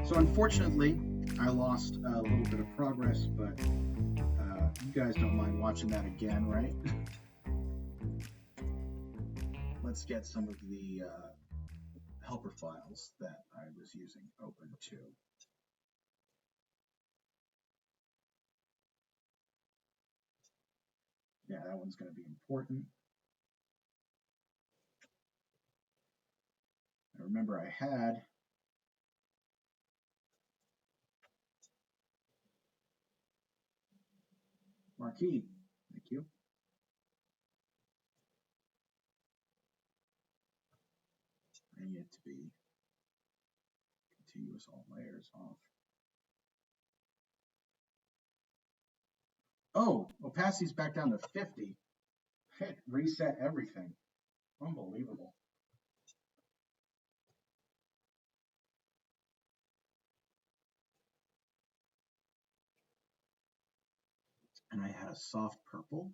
So unfortunately, I lost a little bit of progress, but you guys don't mind watching that again, right? Let's get some of the helper files that I was using open too. Yeah, that one's going to be important. I remember I had marquee. Thank you. I need it to be continuous all layers off. Oh, opacity's back down to 50. Hit reset everything. Unbelievable. And I had a soft purple.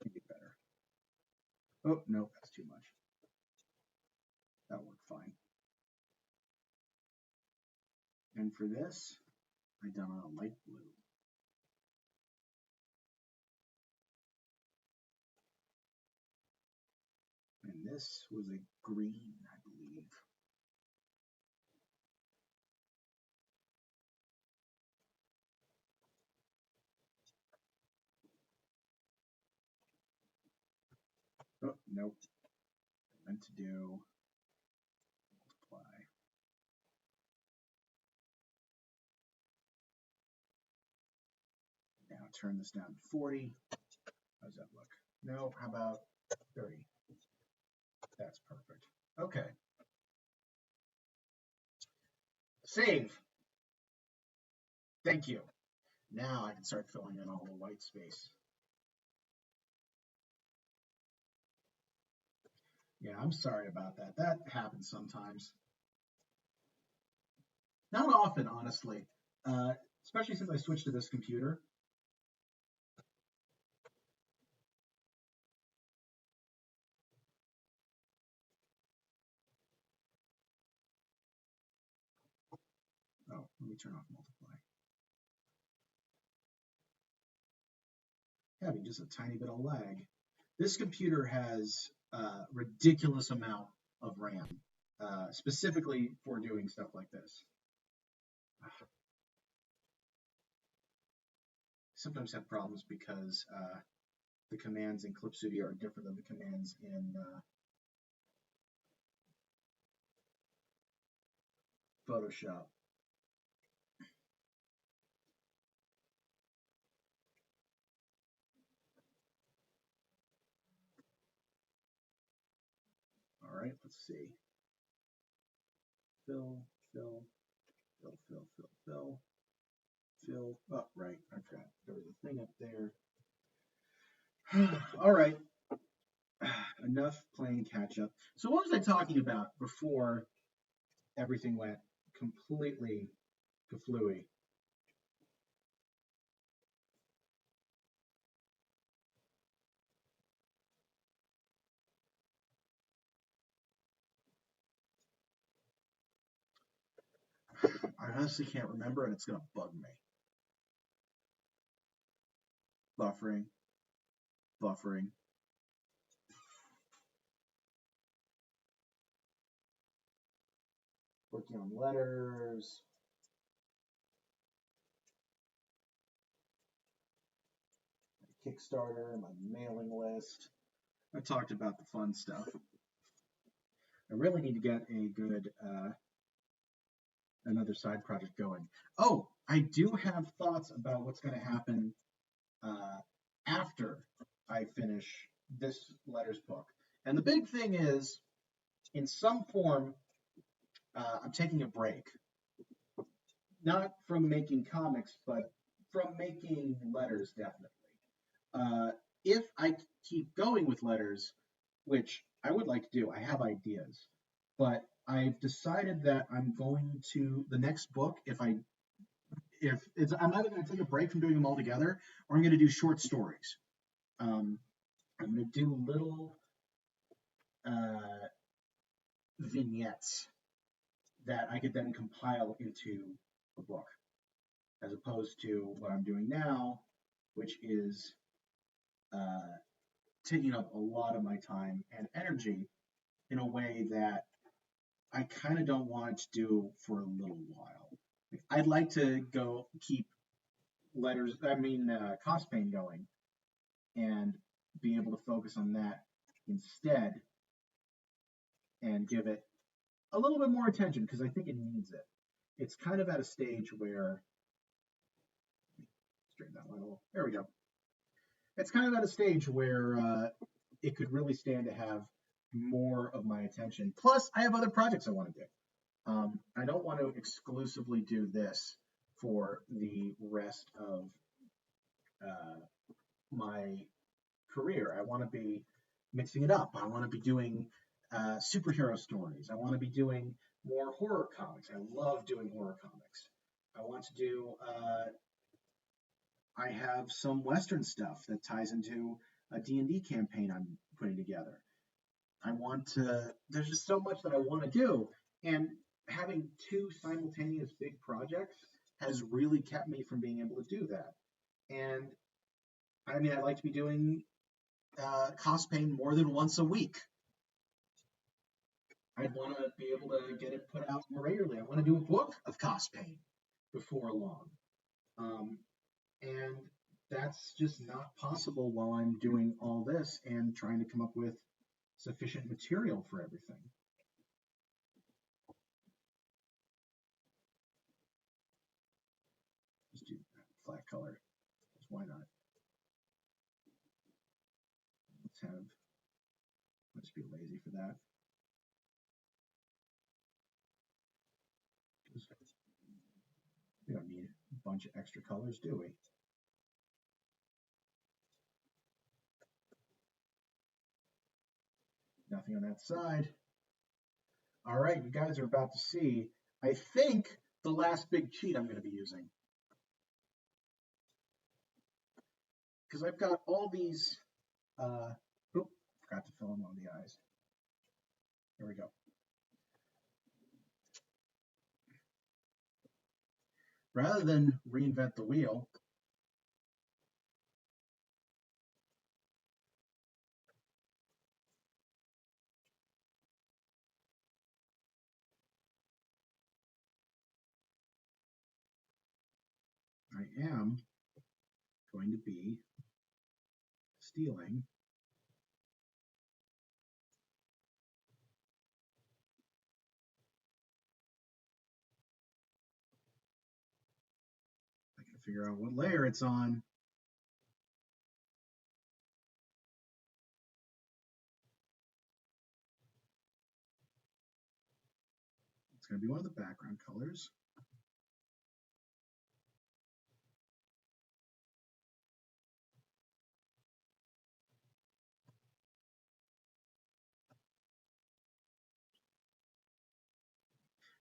Can be better. Oh, no, that's too much. That worked fine. And for this, I done on a light blue. And this was a green, I believe. Oh, nope. I meant to do multiply. Now turn this down to 40. How does that look? No, how about 30? That's perfect. Okay. Save. Thank you. Now I can start filling in all the white space. Yeah, I'm sorry about that. That happens sometimes. Not often, honestly, especially since I switched to this computer. Oh, let me turn off multiply. Having just a tiny bit of lag. This computer has a ridiculous amount of RAM, specifically for doing stuff like this. Sometimes have problems because the commands in Clip Studio are different than the commands in Photoshop. All right, let's see. Fill, fill, fill, fill, fill, fill, fill. Oh, right, I forgot. There was a thing up there. All right, enough playing catch up. So what was I talking about before everything went completely kaflooey? I honestly can't remember, and it's going to bug me. Buffering, buffering. Working on letters. My Kickstarter, my mailing list. I talked about the fun stuff. I really need to get a good another side project going. Oh, I do have thoughts about what's going to happen after I finish this letters book. And the big thing is, in some form, I'm taking a break. Not from making comics, but from making letters, definitely. If I keep going with letters, which I would like to do, I have ideas, but I've decided that I'm going to the next book. If it's, I'm either going to take a break from doing them all together, or I'm going to do short stories. I'm going to do little uh, vignettes that I could then compile into a book, as opposed to what I'm doing now, which is uh, taking up a lot of my time and energy in a way that I kind of don't want to do for a little while. Like, I'd like to go keep CosPain going and be able to focus on that instead and give it a little bit more attention because I think it needs it. It's kind of at a stage where, straighten that line a little, there we go. It's kind of at a stage where it could really stand to have more of my attention. Plus, I have other projects I want to do. I don't want to exclusively do this for the rest of my career. I want to be mixing it up. I want to be doing superhero stories. I want to be doing more horror comics. I love doing horror comics. I want to do, I have some Western stuff that ties into a D&D campaign I'm putting together. I want to, there's just so much that I want to do. And having two simultaneous big projects has really kept me from being able to do that. And I mean, I'd like to be doing CosPain more than once a week. I'd want to be able to get it put out more regularly. I want to do a book of CosPain before long. And that's just not possible while I'm doing all this and trying to come up with sufficient material for everything. Just do flat color. Why not? Let's be lazy for that. We don't need a bunch of extra colors, do we? Nothing on that side. All right, you guys are about to see, I think, the last big cheat I'm going to be using. Because I've got all these, forgot to fill in one of the eyes. There we go. Rather than reinvent the wheel, I am going to be stealing I can figure out what layer it's on. It's going to be one of the background colors.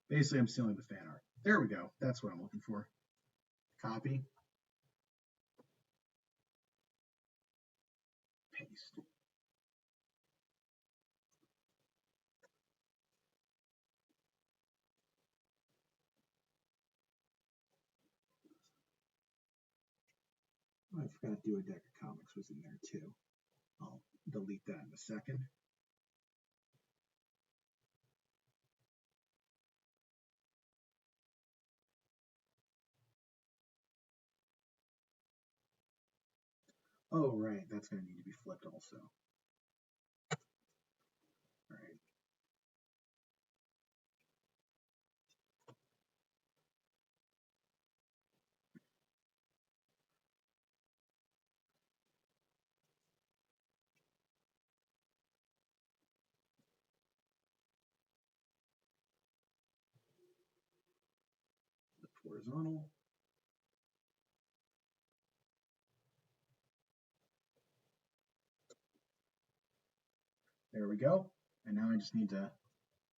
Basically, I'm stealing the fan art. There we go. That's what I'm looking for. Copy. Paste. Oh, I forgot to do a deck of comics was in there too. I'll delete that in a second. Oh, right. That's going to need to be flipped also. All right. Flip horizontal. There we go. And now I just need to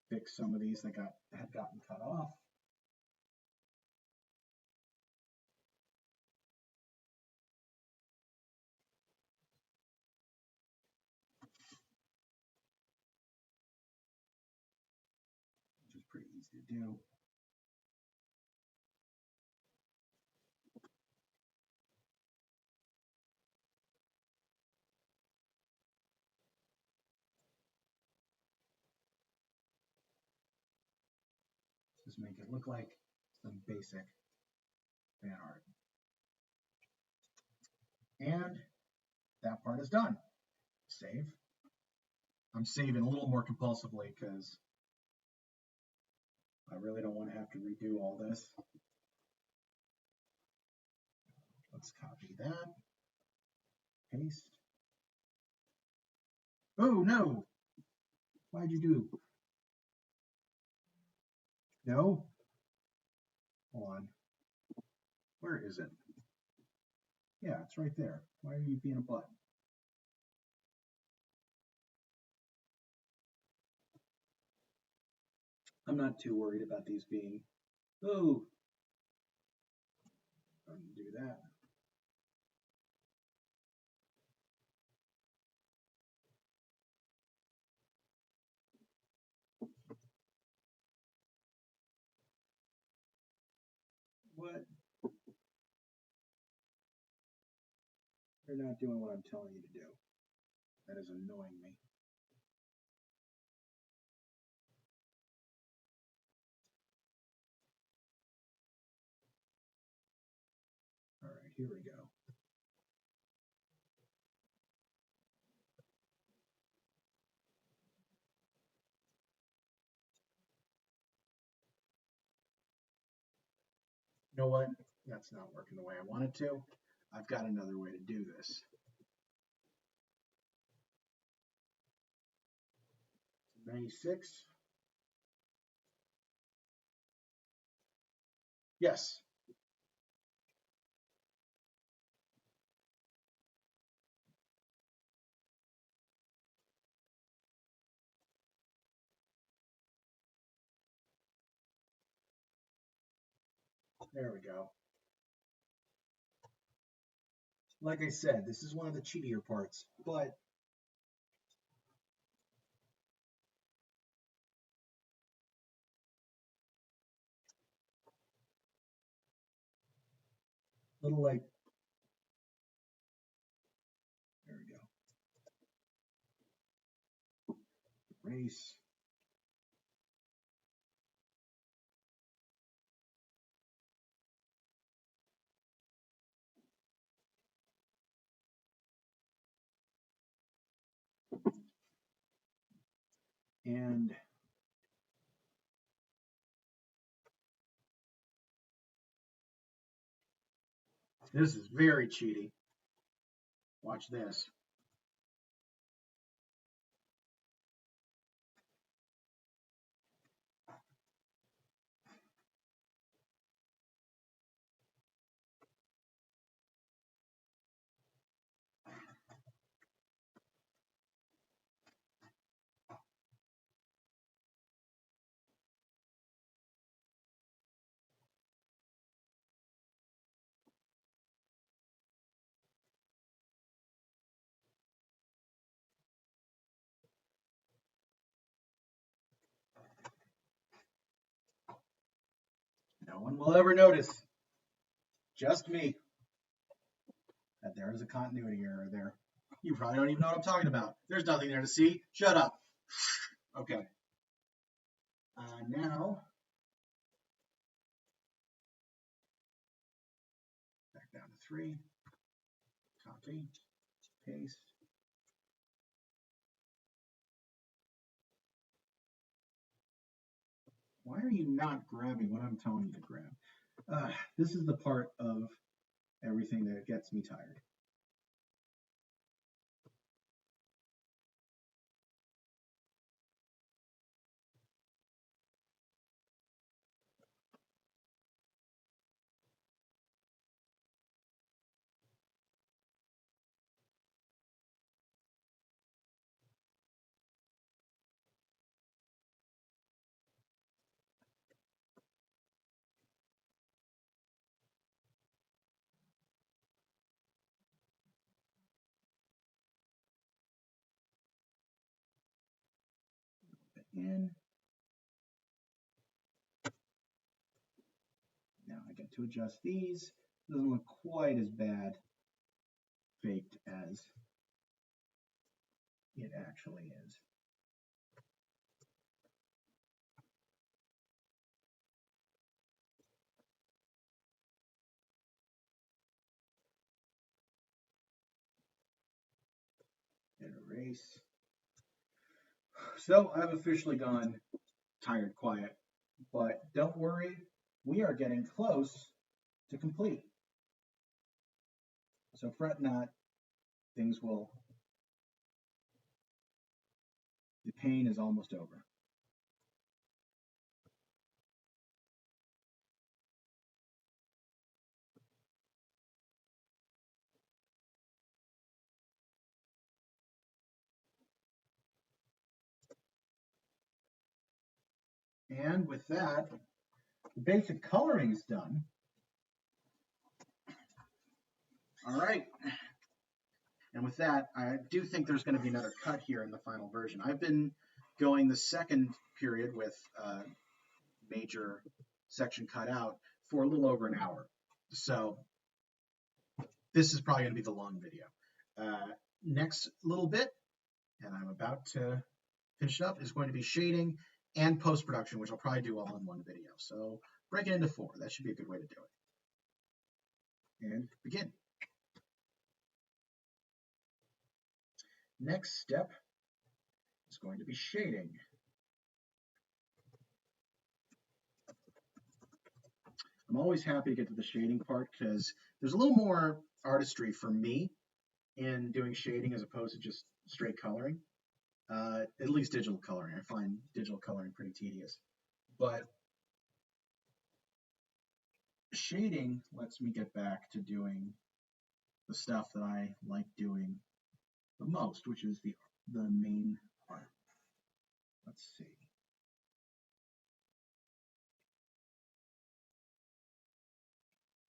fix some of these that had gotten cut off. easy to do. Just make it look like some basic fan art. And that part is done. Save. I'm saving a little more compulsively because I really don't want to have to redo all this. Let's copy that. Paste. Oh no! Why'd you do? No? Hold on. Where is it? Yeah, it's right there. Why are you being a butt? I'm not too worried about these being. Oh! Undo that. What? You're not doing what I'm telling you to do. That is annoying me. All right, here we go. You know what? That's not working the way I want it to. I've got another way to do this. 96. Yes. There we go. Like I said, this is one of the cheatier parts, but little like, there we go. Erase. And this is very cheaty. Watch this. No one will ever notice. Just me. That there is a continuity error there. You probably don't even know what I'm talking about. There's nothing there to see. Shut up. Okay. Now, back down to 3. Copy. Paste. Why are you not grabbing what I'm telling you to grab? This is the part of everything that gets me tired. In. forget to adjust these. It doesn't look quite as bad faked as it actually is. And erase. So I've officially gone tired quiet, but don't worry, we are getting close to complete. So fret not, things will, the pain is almost over. And with that, the basic coloring is done. All right. And with that, I do think there's going to be another cut here in the final version. I've been going the second period with major section cut out for a little over an hour. So this is probably going to be the long video. Next little bit, and I'm about to finish it up, is going to be shading and post-production, which I'll probably do all in one video. So break it into 4. That should be a good way to do it. And begin. Next step is going to be shading. I'm always happy to get to the shading part because there's a little more artistry for me in doing shading as opposed to just straight coloring. At least digital coloring. I find digital coloring pretty tedious. But shading lets me get back to doing the stuff that I like doing the most, which is the main art. Let's see.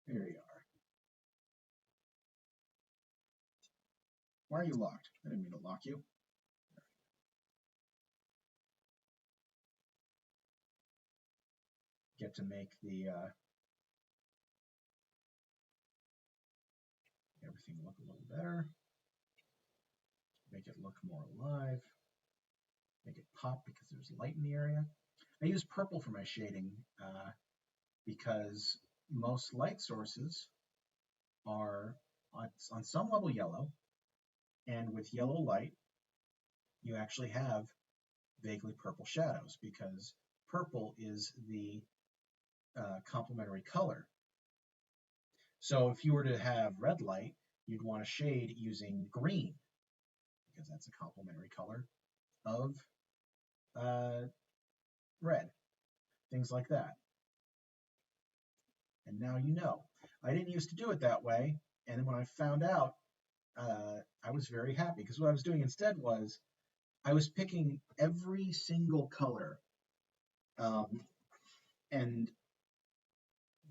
There you are. Why are you locked? I didn't mean to lock you. Get to make the everything look a little better. Make it look more alive. Make it pop because there's light in the area. I use purple for my shading because most light sources are on some level yellow, and with yellow light, you actually have vaguely purple shadows because purple is the complementary color. So if you were to have red light, you'd want to shade using green because that's a complementary color of red, things like that. And now you know. I didn't used to do it that way, and then when I found out, I was very happy because what I was doing instead was I was picking every single color and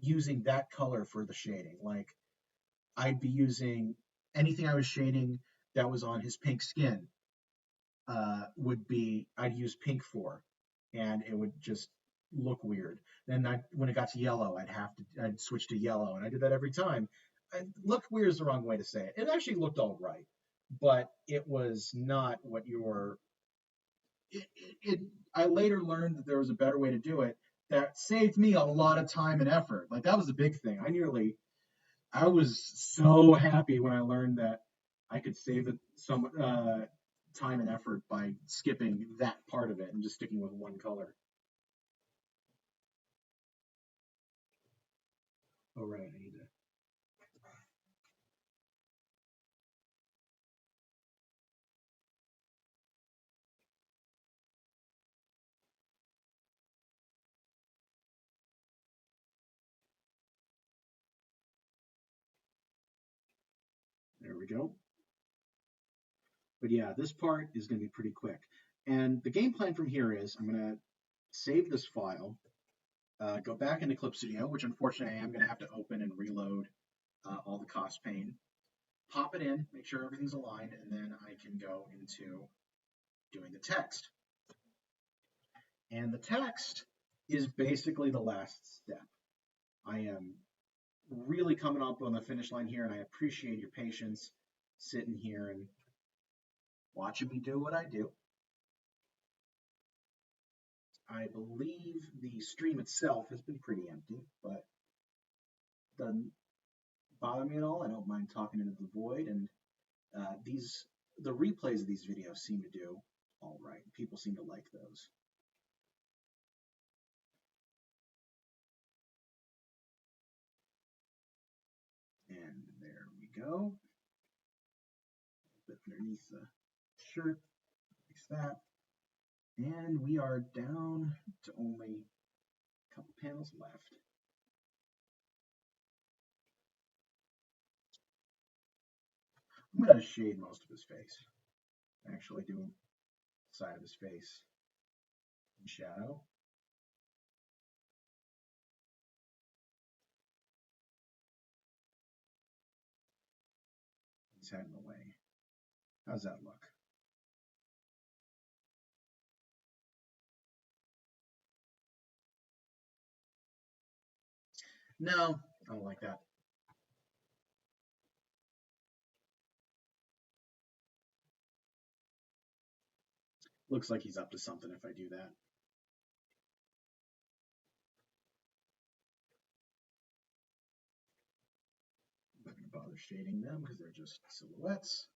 using that color for the shading. Like I'd be using anything I was shading that was on his pink skin I'd use pink for, and it would just look weird. Then when it got to yellow, I'd switch to yellow, and I did that every time. Look weird is the wrong way to say it. It actually looked all right, but it was not what you were. I later learned that there was a better way to do it that saved me a lot of time and effort. Like that was the big thing. I was so happy when I learned that I could save some time and effort by skipping that part of it and just sticking with one color. Oh, right, I need to. There we go. But yeah, this part is going to be pretty quick. And the game plan from here is I'm going to save this file, go back into Clip Studio, which unfortunately I am going to have to open and reload all the CosPain, pop it in, make sure everything's aligned, and then I can go into doing the text. And the text is basically the last step. I am really coming up on the finish line here, and I appreciate your patience sitting here and watching me do what I do. I believe the stream itself has been pretty empty, but doesn't bother me at all. I don't mind talking into the void, and the replays of these videos seem to do all right. People seem to like those. And there we go. A bit underneath the shirt, fix that. And we are down to only a couple panels left. I'm going to shade most of his face. Actually do the side of his face in shadow. His head in the way. How's that look? No, I don't like that. Looks like he's up to something if I do that. I'm not going to bother shading them because they're just silhouettes.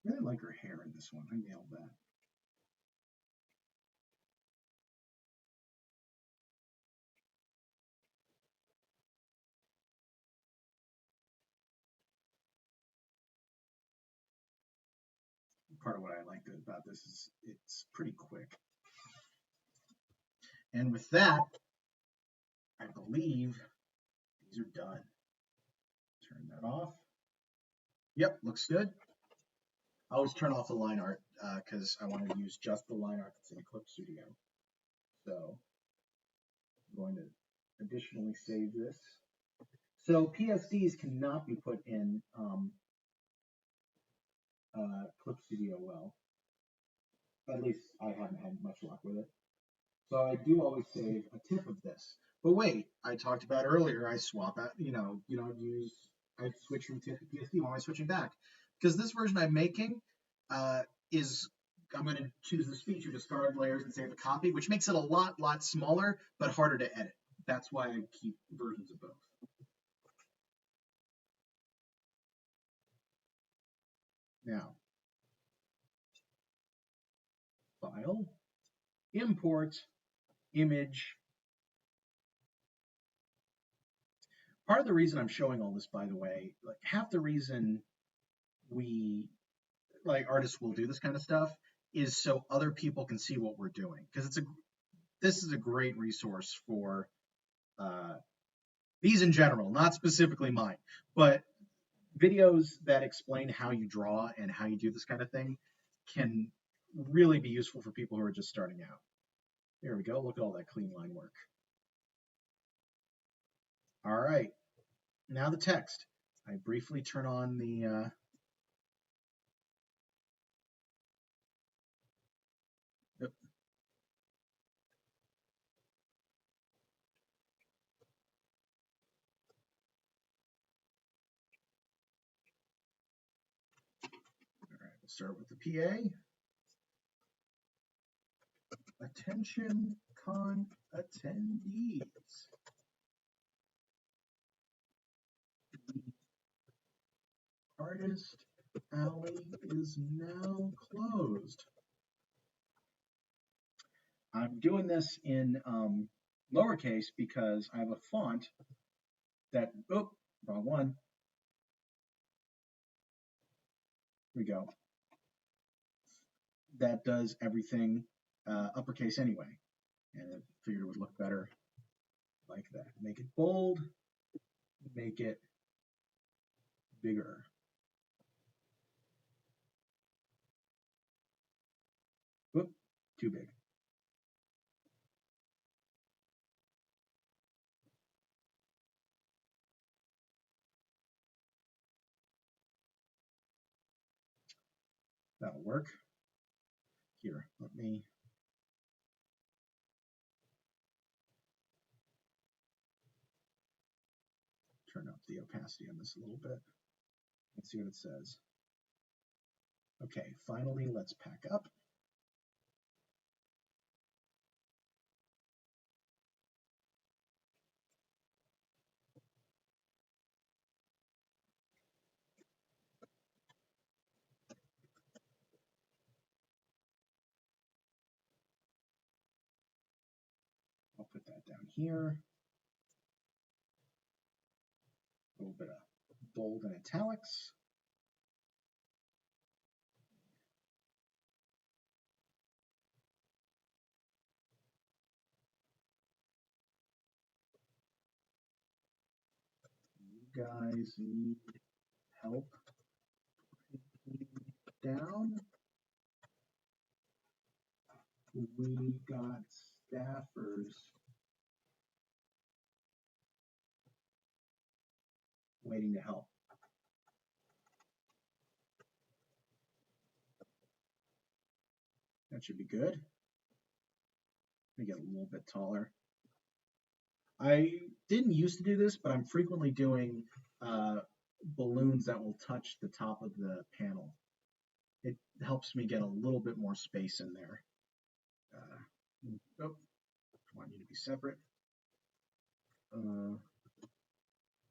I really like her hair in this one. I nailed that. Part of what I like about this is it's pretty quick. And with that, I believe these are done. Turn that off. Yep, looks good. I always turn off the line art because I want to use just the line art that's in Clip Studio. So I'm going to additionally save this. So PSDs cannot be put in Clip Studio well. At least I haven't had much luck with it. So I do always save a tip of this. But wait, I talked about earlier, I swap out, I switch from tip to PSD. Why am I switching back? Because this version I'm making I'm going to choose this feature, discard layers and save a copy, which makes it a lot smaller, but harder to edit. That's why I keep versions of both. Now, file, import, image. Part of the reason I'm showing all this, by the way, like half the reason artists will do this kind of stuff is so other people can see what we're doing, because this is a great resource for these in general, not specifically mine, but videos that explain how you draw and how you do this kind of thing can really be useful for people who are just starting out. There we go. Look at all that clean line work. All right. Now the text. I briefly turn on the all right, we'll start with the PA. Attention con attendees. The artist alley is now closed. I'm doing this in lowercase because I have a font that, wrong one. Here we go. That does everything uppercase anyway. And I figured it would look better like that. Make it bold, make it bigger. Whoop, too big. That'll work. Here, let me turn up the opacity on this a little bit. Let's see what it says. Okay, finally, let's pack up. I'll put that down here. A little bit of bold and italics. You guys need help down. We got staffers waiting to help. That should be good. Let me get a little bit taller. I didn't used to do this, but I'm frequently doing balloons that will touch the top of the panel. It helps me get a little bit more space in there. Oh, I want you to be separate.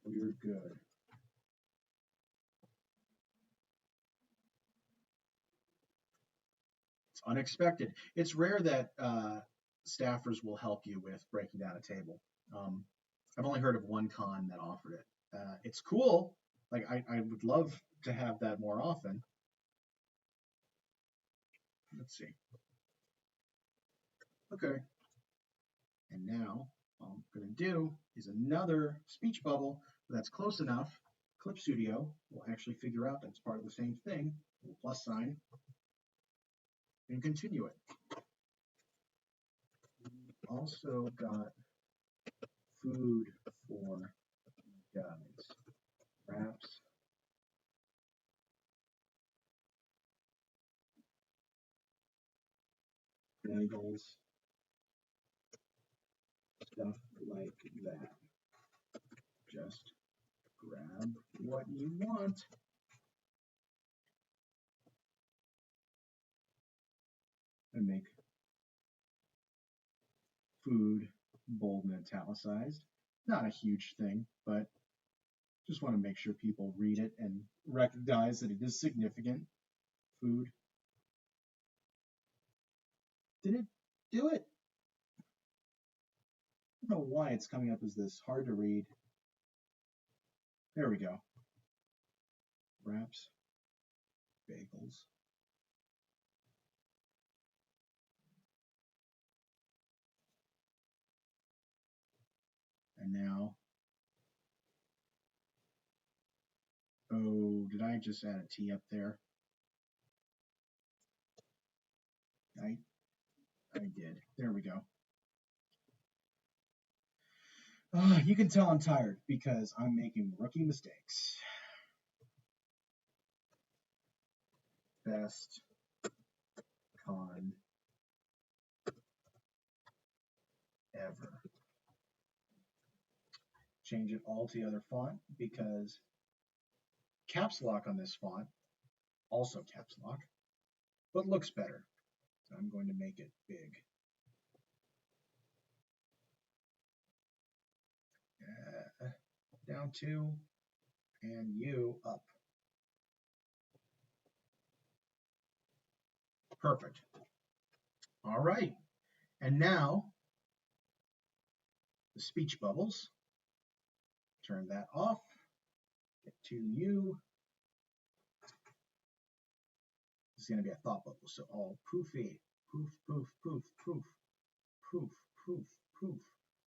We're good. It's unexpected. It's rare that staffers will help you with breaking down a table. I've only heard of one con that offered it. It's cool. Like I would love to have that more often. Let's see. Okay. And now all I'm going to do is another speech bubble that's close enough. Clip Studio will actually figure out that it's part of the same thing. Plus sign and continue it. We also got food for you guys. Wraps. Bagels. Stuff like that. Just grab what you want. And make food bold and italicized. Not a huge thing, but just want to make sure people read it and recognize that it is significant. Food. Did it do it? I don't know why it's coming up as this. Hard to read. There we go. Wraps. Bagels. And now, oh, did I just add a T up there? I did. There we go. You can tell I'm tired because I'm making rookie mistakes. Best con ever. Change it all to the other font because caps lock on this font, also caps lock, but looks better. So I'm going to make it big. Down 2 and you up. Perfect. All right. And now the speech bubbles. Turn that off. Get to you. This is going to be a thought bubble. So all poofy. Poof, poof, poof, poof. Poof, poof, poof,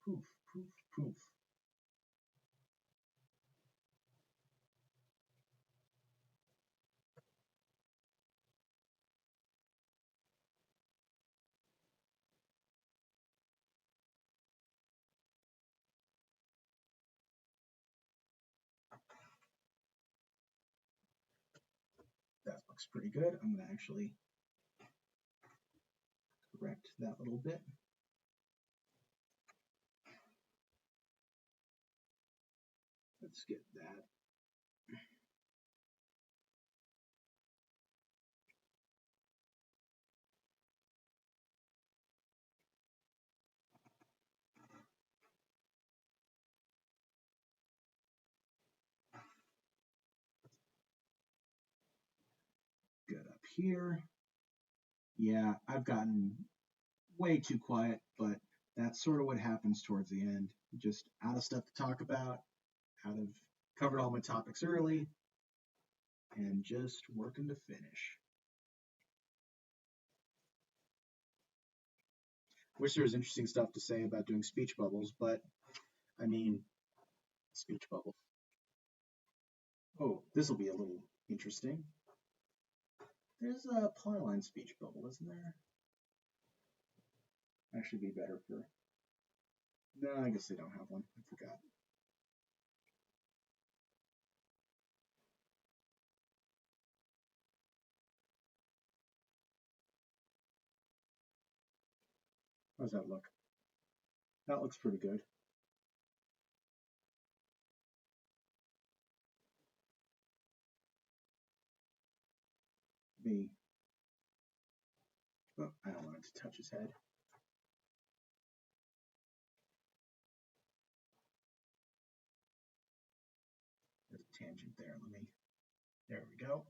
poof, poof, poof. That's looks pretty good. I'm going to actually correct that little bit. Let's get that. Good up here. Yeah, I've gotten way too quiet, but that's sort of what happens towards the end. Just out of stuff to talk about, out of covered all my topics early, and just working to finish. Wish there was interesting stuff to say about doing speech bubbles, but I mean, speech bubble. Oh, this will be a little interesting. There's a polyline speech bubble, isn't there? Actually, be better for. No, I guess they don't have one. I forgot. How does that look? That looks pretty good. Me. Oh, I don't want it to touch his head. There's a tangent there. There we go.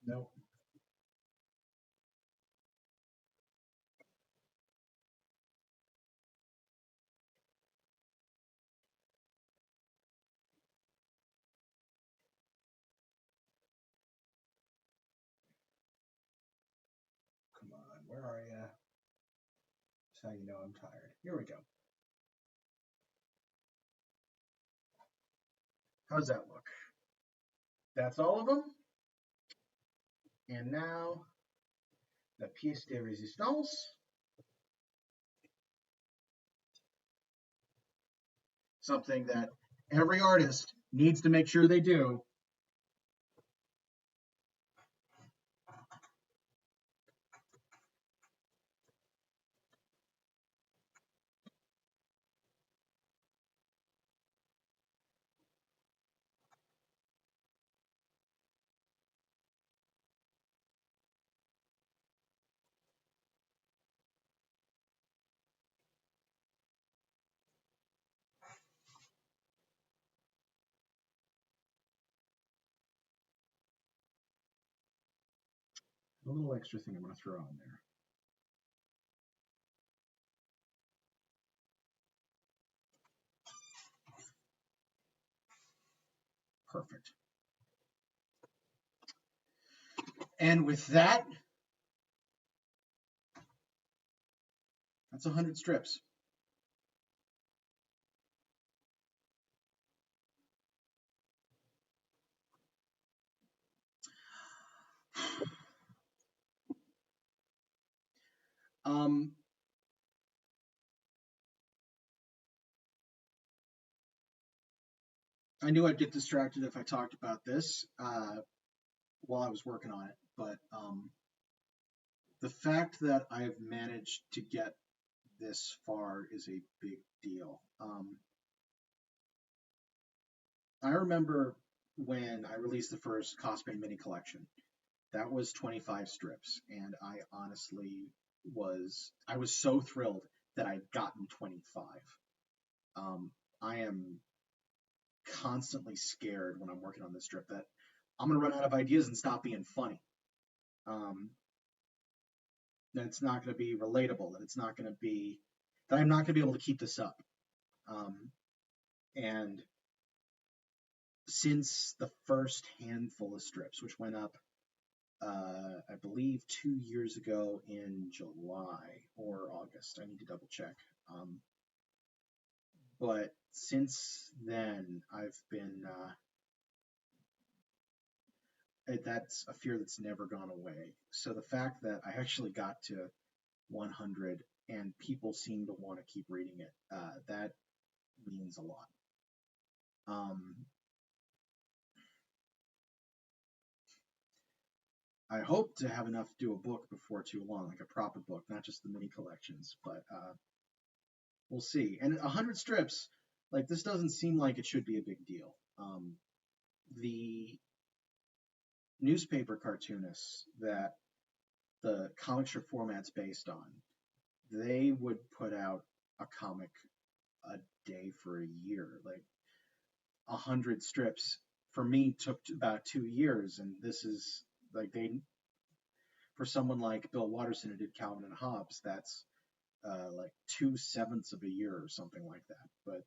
Nope. Come on, where are you? That's how you know I'm tired. Here we go. How's that look? That's all of them. And now, the pièce de résistance. Something that every artist needs to make sure they do. A little extra thing I'm going to throw on there. Perfect. And with that, that's 100 strips. I knew I'd get distracted if I talked about this while I was working on it, but the fact that I've managed to get this far is a big deal. I remember when I released the first CosPain mini collection. That was 25 strips, and I honestly I was so thrilled that I'd gotten 25. I am constantly scared when I'm working on this strip that I'm gonna run out of ideas and stop being funny. That it's not gonna be relatable. That I'm not gonna be able to keep this up. And since the first handful of strips, which went up, I believe 2 years ago in July or August, I need to double check. But since then, I've been that's a fear that's never gone away. So the fact that I actually got to 100 and people seem to want to keep reading it, that means a lot. Um, I hope to have enough to do a book before too long, like a proper book, not just the mini collections, but we'll see. And 100 strips, like this doesn't seem like it should be a big deal. The newspaper cartoonists that the comic strip format's based on, they would put out a comic a day for a year. Like 100 strips for me took about 2 years, and this is like they for someone like Bill Watterson who did Calvin and Hobbes, that's like 2/7 of a year or something like that. But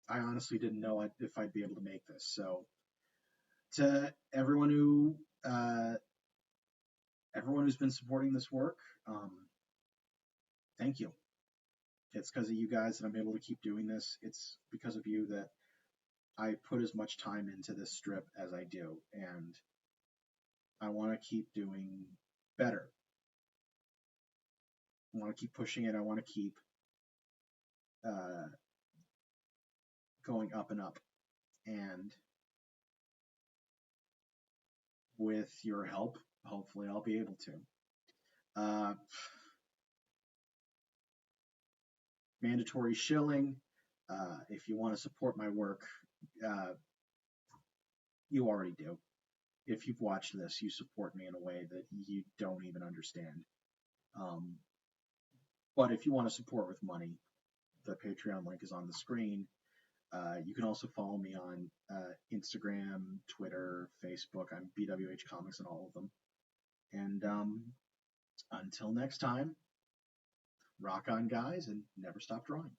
I honestly didn't know if I'd be able to make this. So to everyone who's been supporting this work, thank you. It's because of you guys that I'm able to keep doing this. It's because of you that I put as much time into this strip as I do, and I want to keep doing better. I want to keep pushing it. I want to keep uh, going up and up. And with your help, hopefully, I'll be able to. Mandatory shilling. If you want to support my work, uh, you already do. If you've watched this, you support me in a way that you don't even understand. Um, but if you want to support with money, the Patreon link is on the screen. You can also follow me on Instagram, Twitter, Facebook. I'm BWH Comics on all of them. And until next time, rock on, guys, and never stop drawing.